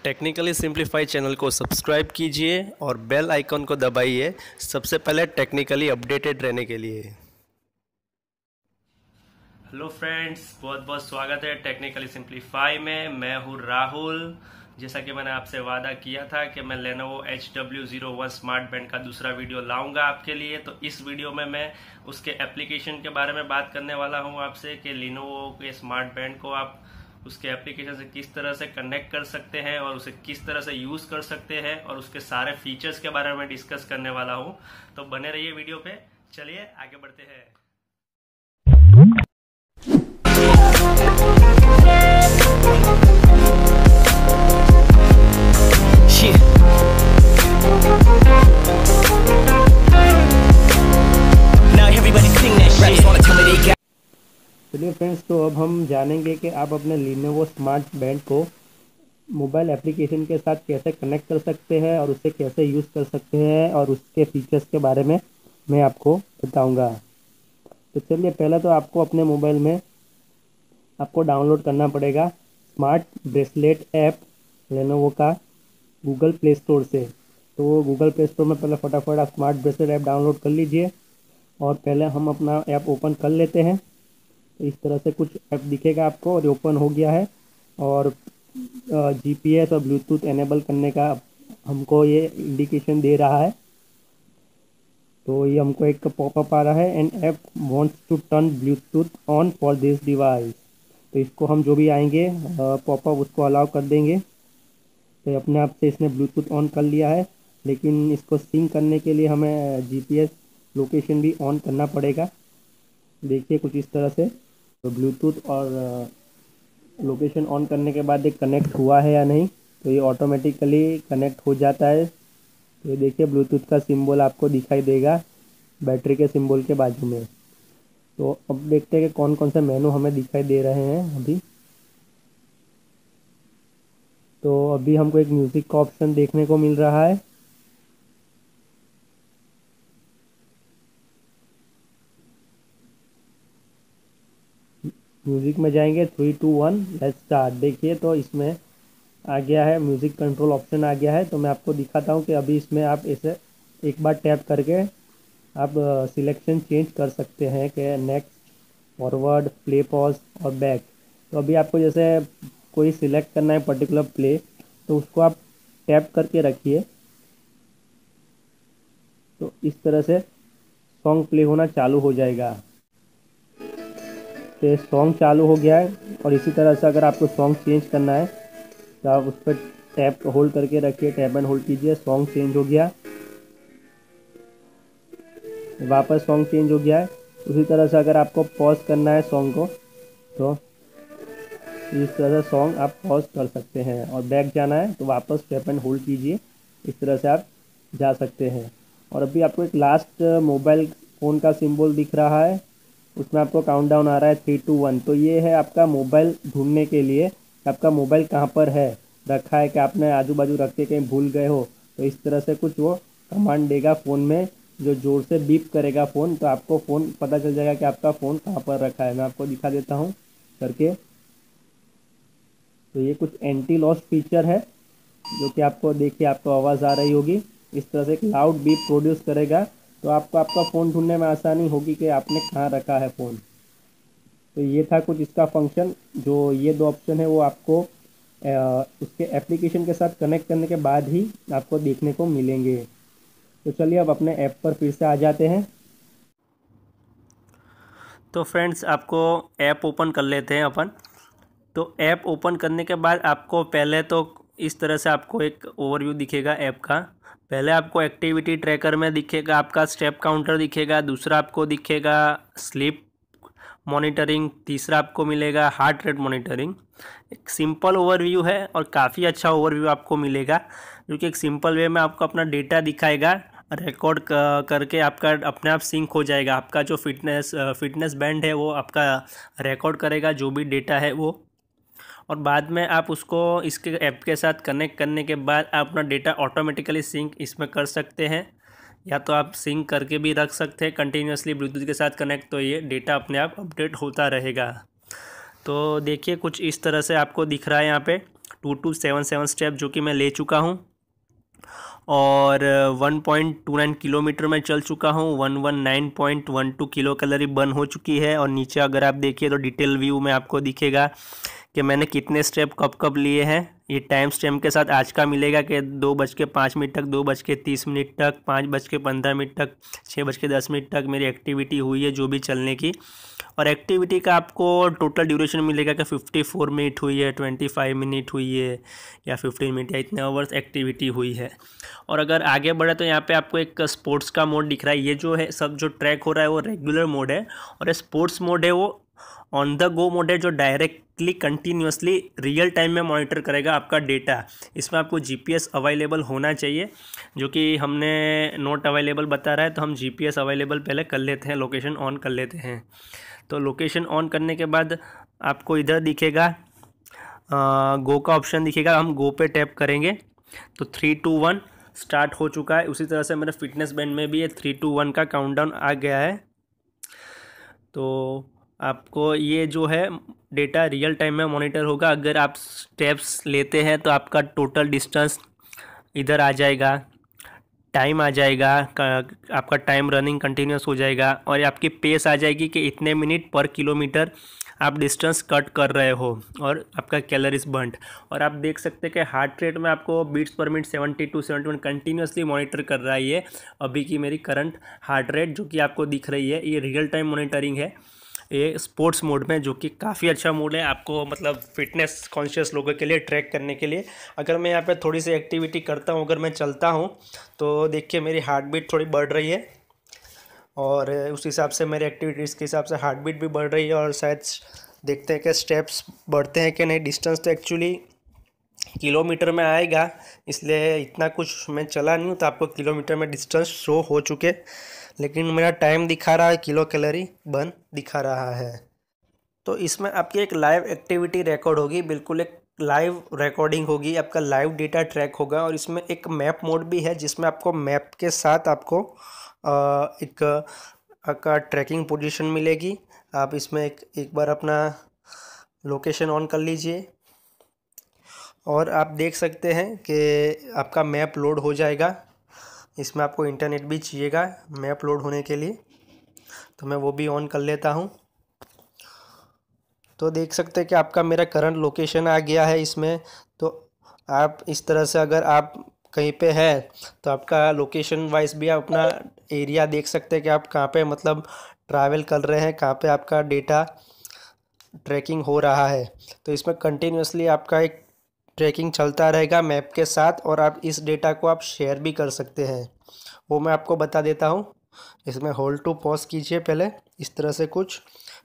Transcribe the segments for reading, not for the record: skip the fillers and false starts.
Technically simplify channel को subscribe कीजिए और बेल आइकन को दबाइए सबसे पहले टेक्निकली अपडेटेड रहने के लिए। हेलो फ्रेंड्स, बहुत बहुत स्वागत है टेक्निकली सिंप्लीफाई में। मैं हूँ राहुल। जैसा कि मैंने आपसे वादा किया था कि मैं Lenovo HW01 स्मार्ट बैंड का दूसरा वीडियो लाऊंगा आपके लिए, तो इस वीडियो में मैं उसके एप्लीकेशन के बारे में बात करने वाला हूँ आपसे कि Lenovo के स्मार्ट बैंड को आप उसके एप्लीकेशन से किस तरह से कनेक्ट कर सकते हैं और उसे किस तरह से यूज कर सकते हैं और उसके सारे फीचर्स के बारे में डिस्कस करने वाला हूं। तो बने रहिए वीडियो पे। चलिए आगे बढ़ते हैं। चलिए फ्रेंड्स, तो अब हम जानेंगे कि आप अपने Lenovo स्मार्ट बैंड को मोबाइल एप्लीकेशन के साथ कैसे कनेक्ट कर सकते हैं और उसे कैसे यूज़ कर सकते हैं और उसके फीचर्स के बारे में मैं आपको बताऊंगा। तो चलिए, पहले तो आपको अपने मोबाइल में आपको डाउनलोड करना पड़ेगा स्मार्ट ब्रेसलेट ऐप Lenovo का गूगल प्ले स्टोर से। तो गूगल प्ले स्टोर में पहले फटाफट आप स्मार्ट ब्रेसलेट ऐप डाउनलोड कर लीजिए और पहले हम अपना ऐप ओपन कर लेते हैं। तो इस तरह से कुछ ऐप दिखेगा आपको और ओपन हो गया है और GPS और ब्लूटूथ एनेबल करने का हमको ये इंडिकेशन दे रहा है। तो ये हमको एक पॉपअप आ रहा है, and app wants to turn Bluetooth on for this device. तो इसको हम जो भी आएंगे पॉपअप उसको अलाउ कर देंगे। तो अपने आप से इसने ब्लूटूथ ऑन कर लिया है, लेकिन इसको सिंक करने के लिए हमें GPS लोकेशन भी ऑन करना पड़ेगा। देखिए कुछ इस तरह से। तो ब्लूटूथ और लोकेशन ऑन करने के बाद ये कनेक्ट हुआ है या नहीं, तो ये ऑटोमेटिकली कनेक्ट हो जाता है। तो ये देखिए ब्लूटूथ का सिंबल आपको दिखाई देगा बैटरी के सिंबल के बाजू में। तो अब देखते हैं कि कौन कौन से मेनू हमें दिखाई दे रहे हैं अभी। तो अभी हमको एक म्यूज़िक का ऑप्शन देखने को मिल रहा है। म्यूज़िक में जाएंगे, 3 2 1 लेट्स स्टार्ट। देखिए तो इसमें आ गया है, म्यूज़िक कंट्रोल ऑप्शन आ गया है। तो मैं आपको दिखाता हूँ कि अभी इसमें आप इसे एक बार टैप करके आप सिलेक्शन चेंज कर सकते हैं कि नेक्स्ट, फॉरवर्ड, प्ले, पॉज और बैक। तो अभी आपको जैसे कोई सिलेक्ट करना है पर्टिकुलर प्ले, तो उसको आप टैप करके रखिए। तो इस तरह से सॉन्ग प्ले होना चालू हो जाएगा। तो सॉन्ग चालू हो गया है। और इसी तरह से अगर आपको सॉन्ग चेंज करना है तो आप उस पर टैप होल्ड करके रखिए, टैप एंड होल्ड कीजिए, सॉन्ग चेंज हो गया। वापस सॉन्ग चेंज हो गया है। उसी तरह से अगर आपको पॉज करना है सॉन्ग को, तो इस तरह से सॉन्ग आप पॉज कर सकते हैं। और बैक जाना है तो वापस टैप एंड होल्ड कीजिए, इस तरह से आप जा सकते हैं। और अभी आपको एक लास्ट मोबाइल फ़ोन का सिंबल दिख रहा है, उसमें आपको काउंटडाउन आ रहा है 3 2 1। तो ये है आपका मोबाइल ढूंढने के लिए, आपका मोबाइल कहाँ पर है, रखा है कि आपने आजू बाजू रख के कहीं भूल गए हो। तो इस तरह से कुछ वो कमांड देगा फ़ोन में, जो जोर से बीप करेगा फ़ोन, तो आपको फ़ोन पता चल जाएगा कि आपका फ़ोन कहाँ पर रखा है। मैं आपको दिखा देता हूँ करके। तो ये कुछ एंटी लॉस फीचर है जो कि आपको देखिए आपको आवाज़ आ रही होगी। इस तरह से एक लाउड बीप प्रोड्यूस करेगा, तो आपको आपका फ़ोन ढूंढने में आसानी होगी कि आपने कहाँ रखा है फ़ोन। तो ये था कुछ इसका फंक्शन। जो ये दो ऑप्शन है वो आपको उसके एप्लीकेशन के साथ कनेक्ट करने के बाद ही आपको देखने को मिलेंगे। तो चलिए अब अपने ऐप पर फिर से आ जाते हैं। तो फ्रेंड्स, आपको ऐप ओपन कर लेते हैं अपन। तो ऐप ओपन करने के बाद आपको पहले तो इस तरह से आपको एक ओवरव्यू दिखेगा ऐप का। पहले आपको एक्टिविटी ट्रैकर में दिखेगा आपका स्टेप काउंटर दिखेगा, दूसरा आपको दिखेगा स्लीप मॉनिटरिंग, तीसरा आपको मिलेगा हार्ट रेट मॉनिटरिंग। एक सिंपल ओवरव्यू है और काफ़ी अच्छा ओवरव्यू आपको मिलेगा, जो कि एक सिंपल वे में आपको अपना डेटा दिखाएगा, रिकॉर्ड करके आपका अपने आप सिंक हो जाएगा। आपका जो फिटनेस बैंड है वो आपका रिकॉर्ड करेगा जो भी डेटा है वो, और बाद में आप उसको इसके ऐप के साथ कनेक्ट करने के बाद आप अपना डेटा ऑटोमेटिकली सिंक इसमें कर सकते हैं, या तो आप सिंक करके भी रख सकते हैं कंटिन्यूसली ब्लूटूथ के साथ कनेक्ट, तो ये डेटा अपने आप अपडेट होता रहेगा। तो देखिए कुछ इस तरह से आपको दिख रहा है यहाँ पे 2277 स्टेप जो कि मैं ले चुका हूँ, और 1.29 किलोमीटर में चल चुका हूँ। 119.12 किलो कैलोरी बर्न हो चुकी है। और नीचे अगर आप देखिए तो डिटेल व्यू में आपको दिखेगा कि मैंने कितने स्टेप कब कब लिए हैं। ये टाइम स्टैम्प के साथ आज का मिलेगा कि 2:05 तक, 2:30 तक, 5:15 तक, 6:10 तक मेरी एक्टिविटी हुई है जो भी चलने की। और एक्टिविटी का आपको टोटल ड्यूरेशन मिलेगा कि 54 मिनट हुई है, 25 मिनट हुई है, या 15 मिनट, या इतने आवर्स एक्टिविटी हुई है। और अगर आगे बढ़े तो यहाँ पे आपको एक स्पोर्ट्स का मोड दिख रहा है। ये जो है सब जो ट्रैक हो रहा है वो रेगुलर मोड है, और स्पोर्ट्स मोड है वो ऑन द गो मोड है, जो डायरेक्टली कंटिन्यूसली रियल टाइम में मॉनिटर करेगा आपका डेटा। इसमें आपको जीपीएस अवेलेबल होना चाहिए, जो कि हमने नॉट अवेलेबल बता रहा है, तो हम जीपीएस अवेलेबल पहले कर लेते हैं, लोकेशन ऑन कर लेते हैं। तो लोकेशन ऑन करने के बाद आपको इधर दिखेगा गो का ऑप्शन दिखेगा, हम गो पे टैप करेंगे तो 3, 2, 1 स्टार्ट हो चुका है। उसी तरह से मेरे फिटनेस बैंड में भी ये 3, 2, 1 का काउंटडाउन आ गया है। तो आपको ये जो है डेटा रियल टाइम में मॉनिटर होगा। अगर आप स्टेप्स लेते हैं तो आपका टोटल डिस्टेंस इधर आ जाएगा, टाइम आ जाएगा, आपका टाइम रनिंग कंटिन्यूस हो जाएगा, और आपकी पेस आ जाएगी कि इतने मिनट पर किलोमीटर आप डिस्टेंस कट कर रहे हो, और आपका कैलोरीज बर्न्ड। और आप देख सकते हैं कि हार्ट रेट में आपको बीट्स पर मिनट 72 71 कंटिन्यूसली मॉनिटर कर रहा है। ये अभी की मेरी करंट हार्ट रेट जो कि आपको दिख रही है, ये रियल टाइम मॉनिटरिंग है, ये स्पोर्ट्स मोड में, जो कि काफ़ी अच्छा मोड है आपको, मतलब फिटनेस कॉन्शियस लोगों के लिए ट्रैक करने के लिए। अगर मैं यहाँ पे थोड़ी सी एक्टिविटी करता हूँ, अगर मैं चलता हूँ तो देखिए मेरी हार्ट बीट थोड़ी बढ़ रही है, और उस हिसाब से मेरी एक्टिविटीज़ के हिसाब से हार्ट बीट भी बढ़ रही है। और शायद देखते हैं कि स्टेप्स बढ़ते हैं कि नहीं। डिस्टेंस तो एक्चुअली किलोमीटर में आएगा, इसलिए इतना कुछ मैं चला नहीं हूँ तो आपको किलोमीटर में डिस्टेंस शो हो चुके, लेकिन मेरा टाइम दिखा रहा है, किलो कैलोरी बर्न दिखा रहा है। तो इसमें आपकी एक लाइव एक्टिविटी रिकॉर्ड होगी, बिल्कुल एक लाइव रिकॉर्डिंग होगी, आपका लाइव डेटा ट्रैक होगा। और इसमें एक मैप मोड भी है, जिसमें आपको मैप के साथ आपको एक का ट्रैकिंग पोजीशन मिलेगी। आप इसमें एक बार अपना लोकेशन ऑन कर लीजिए, और आप देख सकते हैं कि आपका मैप लोड हो जाएगा। इसमें आपको इंटरनेट भी चाहिएगा मैप लोड होने के लिए, तो मैं वो भी ऑन कर लेता हूँ। तो देख सकते हैं कि आपका मेरा करंट लोकेशन आ गया है इसमें। तो आप इस तरह से अगर आप कहीं पे है तो आपका लोकेशन वाइज भी आप अपना एरिया देख सकते हैं कि आप कहाँ पे मतलब ट्रैवल कर रहे हैं, कहाँ पे आपका डेटा ट्रैकिंग हो रहा है। तो इसमें कंटिन्यूसली आपका एक ट्रैकिंग चलता रहेगा मैप के साथ, और आप इस डेटा को आप शेयर भी कर सकते हैं, वो मैं आपको बता देता हूँ। इसमें होल्ड टू पॉज कीजिए पहले इस तरह से कुछ,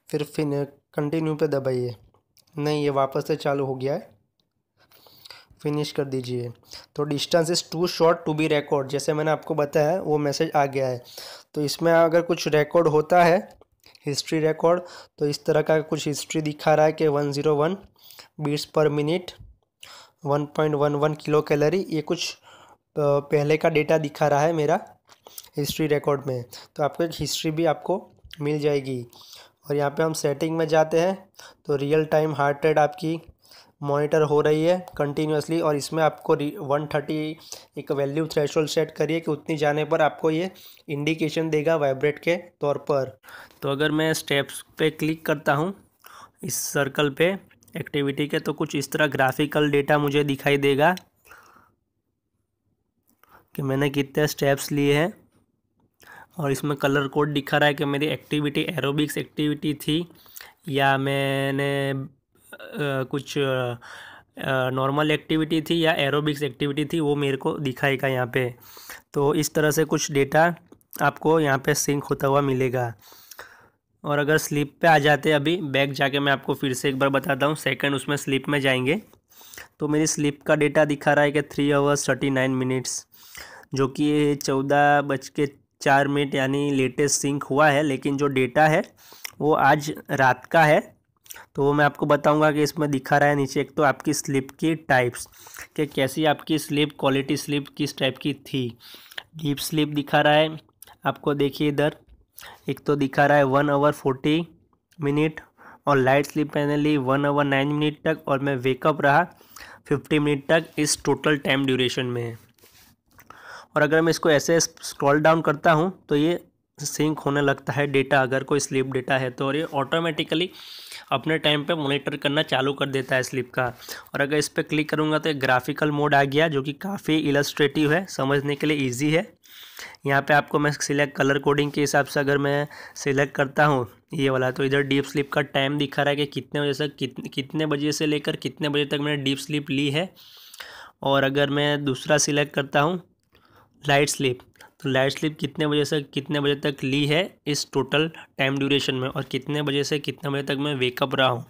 फिर कंटिन्यू पे दबाइए। नहीं, ये वापस से चालू हो गया है, फिनिश कर दीजिए। तो distance is too short to be record, जैसे मैंने आपको बताया वो मैसेज आ गया है। तो इसमें अगर कुछ रिकॉर्ड होता है, हिस्ट्री रिकॉर्ड, तो इस तरह का कुछ हिस्ट्री दिखा रहा है कि 101 बीट्स पर मिनट, 1.11 किलो कैलोरी, ये कुछ पहले का डेटा दिखा रहा है मेरा हिस्ट्री रिकॉर्ड में। तो आपको एक हिस्ट्री भी आपको मिल जाएगी। और यहाँ पे हम सेटिंग में जाते हैं तो रियल टाइम हार्ट रेट आपकी मॉनिटर हो रही है कंटिन्यूसली, और इसमें आपको 130 एक वैल्यू थ्रेशोल्ड सेट करिए कि उतनी जाने पर आपको ये इंडिकेशन देगा वाइब्रेट के तौर पर। तो अगर मैं स्टेप्स पे क्लिक करता हूँ इस सर्कल पे एक्टिविटी के, तो कुछ इस तरह ग्राफिकल डेटा मुझे दिखाई देगा कि मैंने कितने स्टेप्स लिए हैं, और इसमें कलर कोड दिखा रहा है कि मेरी एक्टिविटी एरोबिक्स एक्टिविटी थी, या मैंने कुछ नॉर्मल एक्टिविटी थी, या एरोबिक्स एक्टिविटी थी, वो मेरे को दिखाएगा यहाँ पे। तो इस तरह से कुछ डेटा आपको यहाँ पे सिंक होता हुआ मिलेगा। और अगर स्लीप पे आ जाते, अभी बैक जाके मैं आपको फिर से एक बार बताता हूँ, सेकंड उसमें स्लीप में जाएंगे तो मेरी स्लीप का डेटा दिखा रहा है कि 3 आवर्स 39 मिनट्स, जो कि 14:04 यानी लेटेस्ट सिंक हुआ है। लेकिन जो डेटा है वो आज रात का है, तो वो मैं आपको बताऊंगा कि इसमें दिखा रहा है नीचे। एक तो आपकी स्लीप की टाइप्स, कि कैसी आपकी स्लीप, क्वालिटी स्लीप किस टाइप की थी। डीप स्लीप दिखा रहा है आपको, देखिए इधर एक तो दिखा रहा है 1 आवर 40 मिनट, और लाइट स्लीप मैंने ली 1 आवर 9 मिनट तक, और मैं वेकअप रहा 50 मिनट तक इस टोटल टाइम ड्यूरेशन में है। और अगर मैं इसको ऐसे स्क्रॉल डाउन करता हूँ तो ये सिंक होने लगता है डेटा, अगर कोई स्लीप डेटा है तो, और ये ऑटोमेटिकली अपने टाइम पे मॉनिटर करना चालू कर देता है स्लीप का। और अगर इस पर क्लिक करूँगा तो एक ग्राफिकल मोड आ गया जो कि काफ़ी इलस्ट्रेटिव है, समझने के लिए ईजी है। यहाँ पे आपको मैं सिलेक्ट कलर कोडिंग के हिसाब से अगर मैं सिलेक्ट करता हूँ ये वाला, तो इधर डीप स्लीप का टाइम दिखा रहा है कि कितने बजे से कितने बजे से लेकर कितने बजे तक मैंने डीप स्लीप ली है। और अगर मैं दूसरा सिलेक्ट करता हूँ लाइट स्लीप, तो लाइट स्लीप कितने बजे से कितने बजे तक ली है इस टोटल टाइम ड्यूरेशन में, और कितने बजे से कितने बजे तक मैं वेकअप रहा हूँ।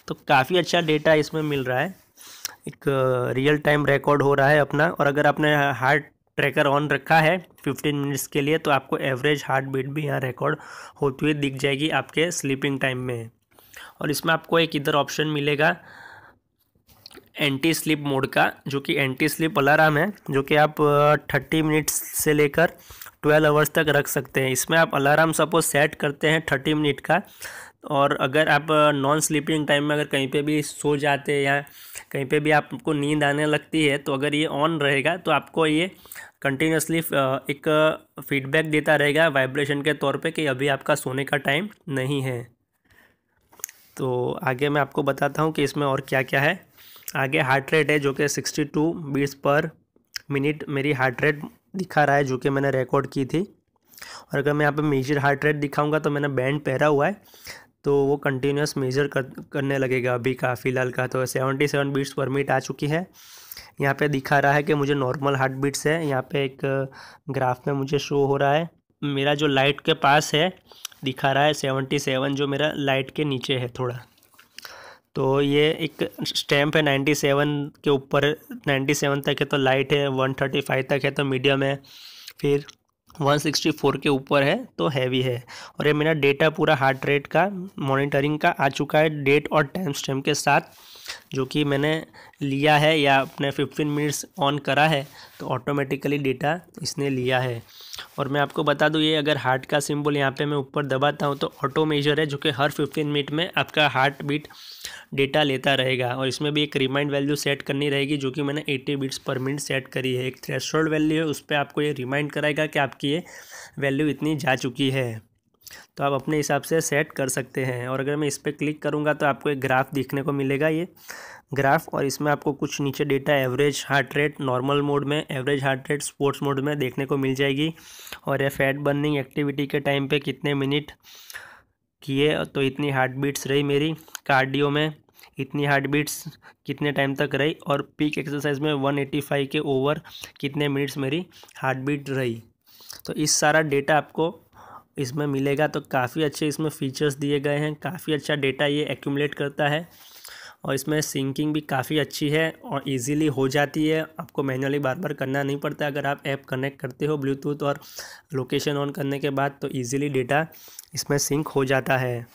तो काफ़ी अच्छा डेटा इसमें मिल रहा है, एक रियल टाइम रिकॉर्ड हो रहा है अपना। और अगर आपने हार्ट ट्रैकर ऑन रखा है 15 मिनट्स के लिए तो आपको एवरेज हार्ट बीट भी यहाँ रिकॉर्ड होती हुई दिख जाएगी आपके स्लीपिंग टाइम में। और इसमें आपको एक इधर ऑप्शन मिलेगा एंटी स्लीप मोड का, जो कि एंटी स्लीप अलार्म है, जो कि आप 30 मिनट्स से लेकर 12 आवर्स तक रख सकते हैं। इसमें आप अलार्म सपोज सेट करते हैं 30 मिनट का, और अगर आप नॉन स्लीपिंग टाइम में अगर कहीं पे भी सो जाते हैं या कहीं पे भी आपको नींद आने लगती है तो अगर ये ऑन रहेगा तो आपको ये कंटिन्यूसली एक फीडबैक देता रहेगा वाइब्रेशन के तौर पे कि अभी आपका सोने का टाइम नहीं है। तो आगे मैं आपको बताता हूँ कि इसमें और क्या क्या है। आगे हार्ट रेट है जो कि 62 बीट्स पर मिनट मेरी हार्ट रेट दिखा रहा है, जो कि मैंने रिकॉर्ड की थी। और अगर मैं यहाँ पे मेजर हार्ट रेट दिखाऊंगा तो मैंने बैंड पहना हुआ है तो वो कंटिन्यूस मेजर करने लगेगा अभी का फ़िलहाल का। तो 77 बीट्स पर मिनट आ चुकी है। यहाँ पे दिखा रहा है कि मुझे नॉर्मल हार्ट बीट्स है। यहाँ पे एक ग्राफ में मुझे शो हो रहा है, मेरा जो लाइट के पास है दिखा रहा है 77, जो मेरा लाइट के नीचे है थोड़ा। तो ये एक स्टैम्प है 97 के ऊपर, 97 तक है तो लाइट है, 135 तक है तो मीडियम है, फिर 164 के ऊपर है तो हैवी है। और ये मेरा डेटा पूरा हार्ट रेट का मॉनिटरिंग का आ चुका है डेट और टाइम स्टैम्प के साथ, जो कि मैंने लिया है या अपने 15 मिनट्स ऑन करा है तो ऑटोमेटिकली डेटा इसने लिया है। और मैं आपको बता दूं ये अगर हार्ट का सिंबल यहाँ पे मैं ऊपर दबाता हूँ तो ऑटो मेजर है, जो कि हर 15 मिनट में आपका हार्ट बीट डेटा लेता रहेगा। और इसमें भी एक रिमाइंड वैल्यू सेट करनी रहेगी, जो कि मैंने 80 बीट्स पर मिनट सेट करी है। एक थ्रेशोल्ड वैल्यू है, उस पर आपको ये रिमाइंड कराएगा कि आपकी ये वैल्यू इतनी जा चुकी है। तो आप अपने हिसाब से सेट कर सकते हैं। और अगर मैं इस पर क्लिक करूँगा तो आपको एक ग्राफ देखने को मिलेगा, ये ग्राफ, और इसमें आपको कुछ नीचे data average heart rate normal mode में, average heart rate sports mode में देखने को मिल जाएगी। और ये फैट बर्निंग एक्टिविटी के टाइम पे कितने मिनट किए तो इतनी हार्ट बीट्स रही मेरी, कार्डियो में इतनी हार्ट बीट्स कितने टाइम तक रही, और पीक एक्सरसाइज में 185 के ओवर कितने मिनट्स मेरी हार्ट बीट रही। तो इस सारा डेटा आपको इसमें मिलेगा। तो काफ़ी अच्छे इसमें फीचर्स दिए गए हैं, काफ़ी अच्छा डेटा ये एक्यूमुलेट करता है। और इसमें सिंकिंग भी काफ़ी अच्छी है और इजीली हो जाती है, आपको मैन्युअली बार बार करना नहीं पड़ता। अगर आप ऐप कनेक्ट करते हो ब्लूटूथ और लोकेशन ऑन करने के बाद तो इजीली डेटा इसमें सिंक हो जाता है।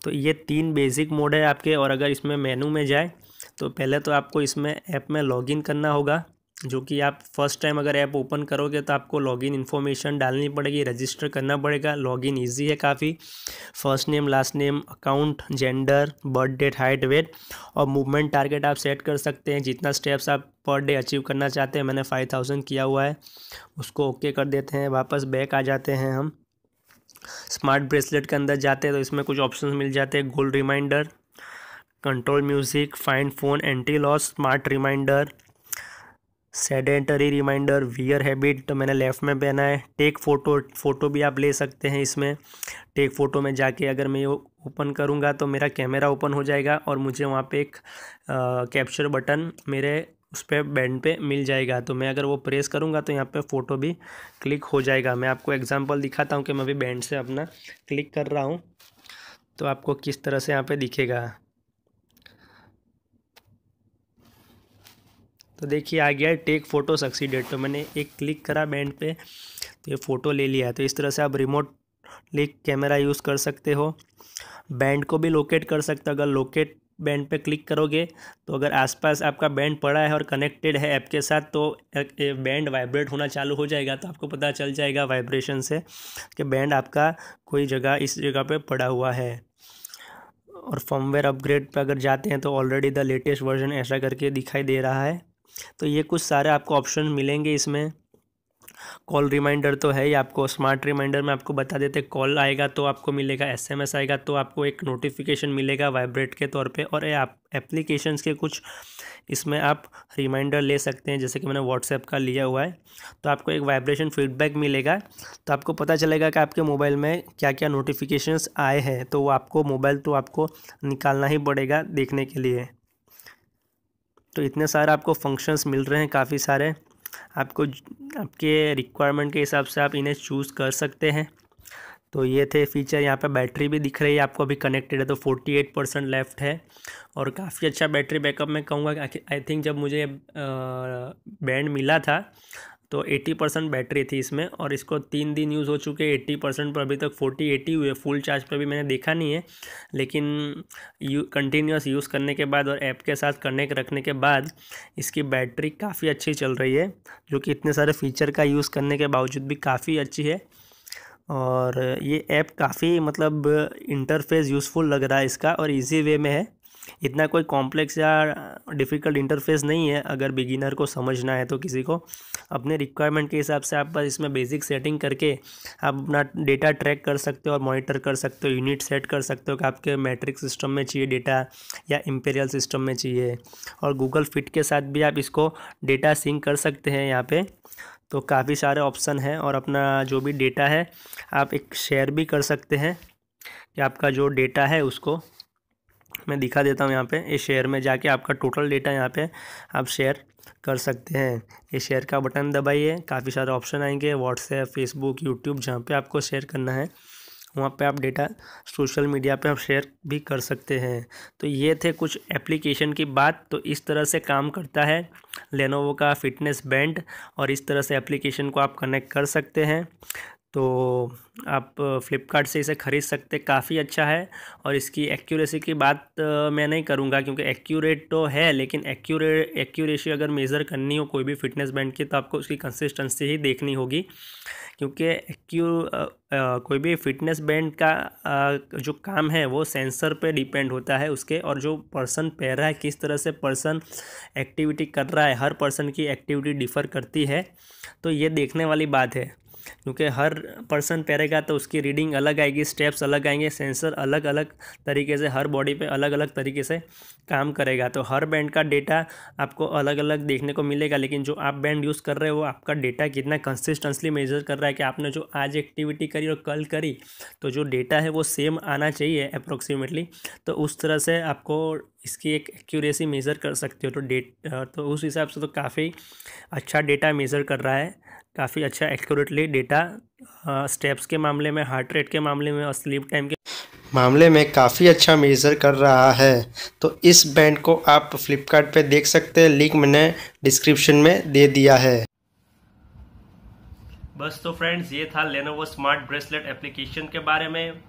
तो ये 3 बेसिक मोड है आपके। और अगर इसमें मेनू में जाए तो पहले तो आपको इसमें ऐप में लॉगिन करना होगा, जो कि आप फर्स्ट टाइम अगर ऐप ओपन करोगे तो आपको लॉगिन इन्फॉर्मेशन डालनी पड़ेगी, रजिस्टर करना पड़ेगा। लॉगिन इजी है काफ़ी, first name, last name, account, gender, birth date, height, weight, और मूवमेंट टारगेट आप सेट कर सकते हैं, जितना स्टेप्स आप पर डे अचीव करना चाहते हैं। मैंने 5000 किया हुआ है, उसको ओके कर देते हैं। वापस बैक आ जाते हैं हम, स्मार्ट ब्रेसलेट के अंदर जाते हैं तो इसमें कुछ ऑप्शंस मिल जाते हैं, goal reminder, control music, find phone, anti loss, smart reminder, sedentary reminder, wear habit, तो मैंने लेफ़्ट में पहना है। टेक फ़ोटो भी आप ले सकते हैं इसमें। टेक फ़ोटो में जाके अगर मैं ये ओपन करूँगा तो मेरा कैमरा ओपन हो जाएगा और मुझे वहाँ पे एक कैप्चर बटन मेरे उस पर बैंड पे मिल जाएगा। तो मैं अगर वो प्रेस करूँगा तो यहाँ पे फ़ोटो भी क्लिक हो जाएगा। मैं आपको एग्जांपल दिखाता हूँ कि मैं अभी बैंड से अपना क्लिक कर रहा हूँ तो आपको किस तरह से यहाँ पे दिखेगा। तो देखिए आ गया है टेक फ़ोटो सक्सीडेड। तो मैंने एक क्लिक करा बैंड पे तो ये फ़ोटो ले लिया है। तो इस तरह से आप रिमोटली कैमरा यूज़ कर सकते हो। बैंड को भी लोकेट कर सकते हो। अगर लोकेट बैंड पे क्लिक करोगे तो अगर आसपास आपका बैंड पड़ा है और कनेक्टेड है ऐप के साथ तो बैंड वाइब्रेट होना चालू हो जाएगा। तो आपको पता चल जाएगा वाइब्रेशन से कि बैंड आपका कोई जगह इस जगह पे पड़ा हुआ है। और फर्मवेयर अपग्रेड पे अगर जाते हैं तो ऑलरेडी द लेटेस्ट वर्जन ऐसा करके दिखाई दे रहा है। तो ये कुछ सारे आपको ऑप्शन मिलेंगे इसमें। कॉल रिमाइंडर तो है ही, आपको स्मार्ट रिमाइंडर में आपको बता देते, कॉल आएगा तो आपको मिलेगा, एसएमएस आएगा तो आपको एक नोटिफिकेशन मिलेगा वाइब्रेट के तौर पे, और एप्लीकेशंस के कुछ इसमें आप रिमाइंडर ले सकते हैं, जैसे कि मैंने व्हाट्सएप का लिया हुआ है। तो आपको एक वाइब्रेशन फीडबैक मिलेगा, तो आपको पता चलेगा कि आपके मोबाइल में क्या क्या नोटिफिकेशंस आए हैं। तो वो आपको मोबाइल तो आपको निकालना ही पड़ेगा देखने के लिए। तो इतने सारे आपको फंक्शंस मिल रहे हैं, काफ़ी सारे आपको आपके रिक्वायरमेंट के हिसाब से आप इन्हें चूज़ कर सकते हैं। तो ये थे फीचर। यहाँ पे बैटरी भी दिख रही है आपको, अभी कनेक्टेड है तो 48% लेफ्ट है, और काफ़ी अच्छा बैटरी बैकअप मैं कहूँगा कि आई थिंक जब मुझे बैंड मिला था तो 80% बैटरी थी इसमें, और इसको 3 दिन यूज़ हो चुके 80% पर, अभी तक 40-80 हुए। फुल चार्ज पर भी मैंने देखा नहीं है, लेकिन कंटिन्यूस यूज़ करने के बाद और ऐप के साथ कनेक्ट रखने के बाद इसकी बैटरी काफ़ी अच्छी चल रही है, जो कि इतने सारे फीचर का यूज़ करने के बावजूद भी काफ़ी अच्छी है। और ये ऐप काफ़ी मतलब इंटरफेस यूज़फुल लग रहा है इसका, और इजी वे में है। इतना कोई कॉम्प्लेक्स या डिफ़िकल्ट इंटरफेस नहीं है। अगर बिगिनर को समझना है तो किसी को अपने रिक्वायरमेंट के हिसाब से आप बस इसमें बेसिक सेटिंग करके आप अपना डेटा ट्रैक कर सकते हो और मॉनिटर कर सकते हो। यूनिट सेट कर सकते हो कि आपके मैट्रिक सिस्टम में चाहिए डेटा या इम्पीरियल सिस्टम में चाहिए, और गूगल फिट के साथ भी आप इसको डेटा सिंक कर सकते हैं यहाँ पे। तो काफ़ी सारे ऑप्शन हैं, और अपना जो भी डेटा है आप एक शेयर भी कर सकते हैं, कि आपका जो डेटा है उसको मैं दिखा देता हूँ। यहाँ पे इस शेयर में जाके आपका टोटल डेटा यहाँ पे आप शेयर कर सकते हैं। ये शेयर का बटन दबाइए, काफ़ी सारे ऑप्शन आएंगे, व्हाट्सएप, फेसबुक, यूट्यूब, जहाँ पे आपको शेयर करना है वहाँ पे आप डेटा सोशल मीडिया पे आप शेयर भी कर सकते हैं। तो ये थे कुछ एप्लीकेशन की बात। तो इस तरह से काम करता है लेनोवो का फिटनेस बैंड, और इस तरह से एप्लीकेशन को आप कनेक्ट कर सकते हैं। तो आप फ्लिपकार्ट से इसे ख़रीद सकते, काफ़ी अच्छा है। और इसकी एक्यूरेसी की बात मैं नहीं करूँगा, क्योंकि एक्यूरेट तो है, लेकिन एक्यूरेसी अगर मेज़र करनी हो कोई भी फिटनेस बैंड की तो आपको उसकी कंसिस्टेंसी ही देखनी होगी, क्योंकि कोई भी फिटनेस बैंड का जो काम है वो सेंसर पे डिपेंड होता है उसके, और जो पर्सन पहन रहा है किस तरह से पर्सन एक्टिविटी कर रहा है, हर पर्सन की एक्टिविटी डिफ़र करती है। तो ये देखने वाली बात है, क्योंकि हर पर्सन पहनेगा तो उसकी रीडिंग अलग आएगी, स्टेप्स अलग आएंगे, सेंसर अलग अलग तरीके से हर बॉडी पे अलग अलग तरीके से काम करेगा। तो हर बैंड का डेटा आपको अलग अलग देखने को मिलेगा, लेकिन जो आप बैंड यूज़ कर रहे हो आपका डेटा कितना कंसिस्टेंटली मेजर कर रहा है कि आपने जो आज एक्टिविटी करी और कल करी, तो जो डेटा है वो सेम आना चाहिए अप्रोक्सीमेटली। तो उस तरह से आपको इसकी एक एक्यूरेसी मेज़र कर सकते हो। तो उस हिसाब से तो काफ़ी अच्छा डेटा मेज़र कर रहा है, काफ़ी अच्छा एक्यूरेटली डेटा स्टेप्स के मामले में, हार्ट रेट के मामले में और स्लीप टाइम के मामले में काफ़ी अच्छा मेज़र कर रहा है। तो इस बैंड को आप फ्लिपकार्ट पे देख सकते हैं, लिंक मैंने डिस्क्रिप्शन में दे दिया है। बस तो फ्रेंड्स, ये था लेनोवो स्मार्ट ब्रेसलेट एप्लीकेशन के बारे में।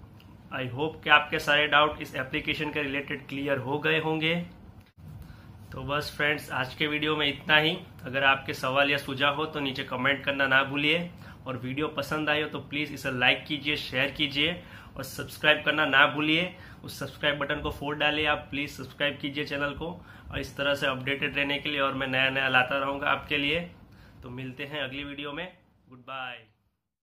आई होप कि आपके सारे डाउट इस एप्लीकेशन के रिलेटेड क्लियर हो गए होंगे। तो बस फ्रेंड्स, आज के वीडियो में इतना ही। अगर आपके सवाल या सुझाव हो तो नीचे कमेंट करना ना भूलिए, और वीडियो पसंद आई हो तो प्लीज़ इसे लाइक कीजिए, शेयर कीजिए, और सब्सक्राइब करना ना भूलिए। उस सब्सक्राइब बटन को फोड़ डालिए, आप प्लीज़ सब्सक्राइब कीजिए चैनल को, और इस तरह से अपडेटेड रहने के लिए, और मैं नया नया लाता रहूँगा आपके लिए। तो मिलते हैं अगली वीडियो में। Good bye.